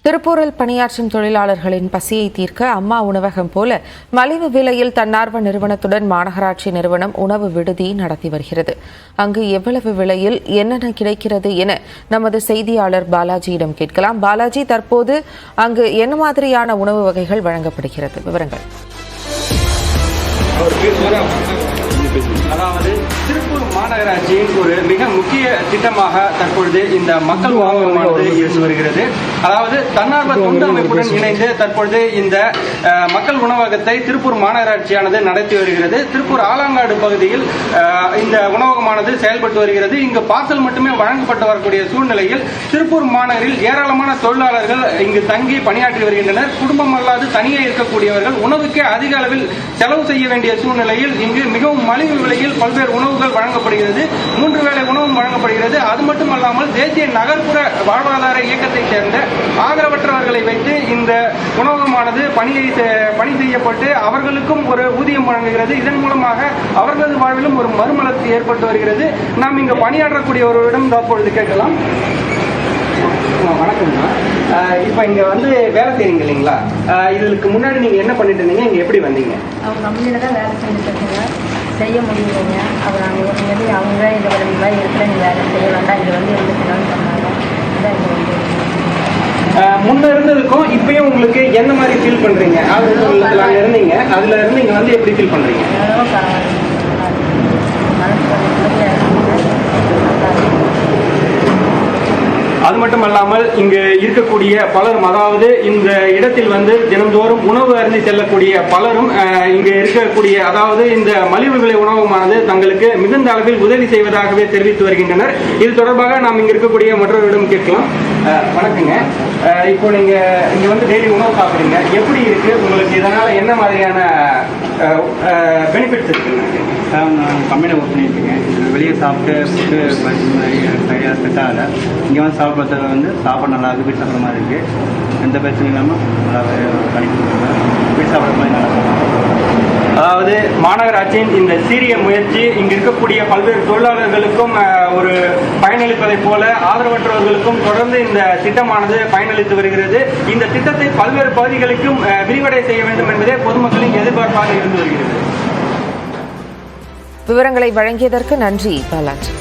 திருப்பூரில் பணியாற்றும் தொழிலாளர்களின் பசியை தீர்க்க அம்மா உணவகம் போல மலிவு விலையில் தன்னார்வ நிறுவனத்துடன் மாநகராட்சி நிறுவனம் உணவு விடுதி நடத்தி வருகிறது. அங்கு எவ்வளவு விலையில் என்னென்ன கிடைக்கிறது என நமது செய்தியாளர் பாலாஜியிடம் கேட்கலாம். பாலாஜி, தற்போது அங்கு என்ன மாதிரியான உணவு வகைகள் வழங்கப்படுகிறது? விவரங்கள். அதாவது திருப்பூர் மாநகராட்சியின் ஒரு மிக முக்கிய திட்டமாக தற்பொழுது இந்த மக்கள் உணவகமானது இருந்து வருகிறது. அதாவது தன்னார்வ தொண்டு அமைப்புடன் இணைந்து தற்பொழுது இந்த மக்கள் உணவகத்தை திருப்பூர் மாநகராட்சியானது நடத்தி வருகிறது. திருப்பூர் ஆலங்காடு பகுதியில் இந்த உணவகமானது செயல்பட்டு வருகிறது. இங்கு பார்சல் மட்டுமே வழங்கப்பட்டு வரக்கூடிய சூழ்நிலையில் திருப்பூர் மாநகரில் ஏராளமான தொழிலாளர்கள் இங்கு தங்கி பணியாற்றி வருகின்றனர். குடும்பம் அல்லாது தனியே இருக்கக்கூடியவர்கள் உணவுக்கே அதிக அளவில் செலவு செய்ய வேண்டிய சூழ்நிலையில் இங்கு மிகவும் மலிவு விலையில் பல்வேறு உணவுகள் வழங்கப்படுகிறது. 3 வேளை உணவும் வழங்கப்படுகிறது. அது மட்டுமல்லாமல் தேசிய நகர்ப்புற வாழ்வாதார இயக்கத்தைச் சேர்ந்த ஆதரவற்றவர்களை வைத்து இந்த உணவகமானது பணி செய்யப்பட்டு அவர்களுக்கும் ஒரு ஊதியம் வழங்குகிறது. இதன் மூலமாக அவர்களது வாழ்விலும் ஒரு மறுமலர்ச்சி ஏற்பட்டு வருகிறது. நாம் இங்கு பணியாற்றக்கூடிய ஒருவரிடம் தற்பொழுது கேட்கலாம். வணக்கம்மா. இப்ப இங்க வந்து வேலை செய்றீங்க இல்லைங்களா? இதுக்கு முன்னாடி நீங்க என்ன பண்ணிட்டு இருந்தீங்க? இங்க எப்படி வந்தீங்க? அவங்க கம்பெனியில தான் வேலை செஞ்சுட்டு இருக்காங்க. செய்ய முடியலைங்க. அப்புறம் நாங்கள் சொல்லி அவங்க இந்த வேலை இருக்கிற நீ வேலை செய்ய வேண்டாம், இங்கே வந்து இருந்துக்கலாம்னு சொன்னாங்க. இதான் இங்கே வந்து முன்ன இருந்ததுக்கும் இப்பயும் உங்களுக்கு என்ன மாதிரி ஃபீல் பண்றீங்க? அங்க இருந்தீங்க, அதுல இருந்து இங்க வந்து எப்படி ஃபீல் பண்றீங்க? அது மட்டுமல்லாமல் இங்கு இருக்கக்கூடிய பலரும், அதாவது இந்த இடத்தில் வந்து தினந்தோறும் உணவு அருந்தி செல்லக்கூடிய பலரும் இங்கு இருக்கக்கூடிய, அதாவது இந்த மலிவு விலை உணவகமானது தங்களுக்கு மிகுந்த அளவில் உதவி செய்வதாகவே தெரிவித்து வருகின்றனர். இது தொடர்பாக நாம் இங்க இருக்கக்கூடிய மற்றவரிடம் கேட்கலாம். வணக்கங்க. இப்போ நீங்க இங்க வந்து டெய்லி உணவு சாப்பிடுறீங்க, எப்படி இருக்கு உங்களுக்கு? இதனால என்ன மாதிரியான பெனிஃபிட்ஸ் இருக்குங்க? நான் கம்பெனியில் ஒர்க் பண்ணிட்டுருக்கேன். வெளியே சாப்பிட்டு ஃபுட்டு சரியாக செட் ஆகலை. இங்கே வந்து சாப்பிட்றதுல வந்து சாப்பாடு நல்லா இருக்குது, வீட்டு சாப்பிட்ற மாதிரி இருக்குது. எந்த பிரச்சனையும் இல்லாமல் நல்லாவே கிடைக்கும். வீட்டு சாப்பிட்ற மாதிரி நல்லா. அதாவது மாநகராட்சியின் இந்த சீரிய முயற்சி இங்கு இருக்கக்கூடிய பல்வேறு தொழிலாளர்களுக்கும் ஒரு பயனளிப்பதைப் போல ஆதரவற்றவர்களுக்கும் தொடர்ந்து இந்த திட்டமானது பயனளித்து வருகிறது. இந்த திட்டத்தை பல்வேறு பகுதிகளுக்கும் விரிவடை செய்ய வேண்டும் என்பதே பொதுமக்களின் எதிர்பார்ப்பாக இருந்து வருகிறது. விவரங்களை வழங்கியதற்கு நன்றி பாலாஜி.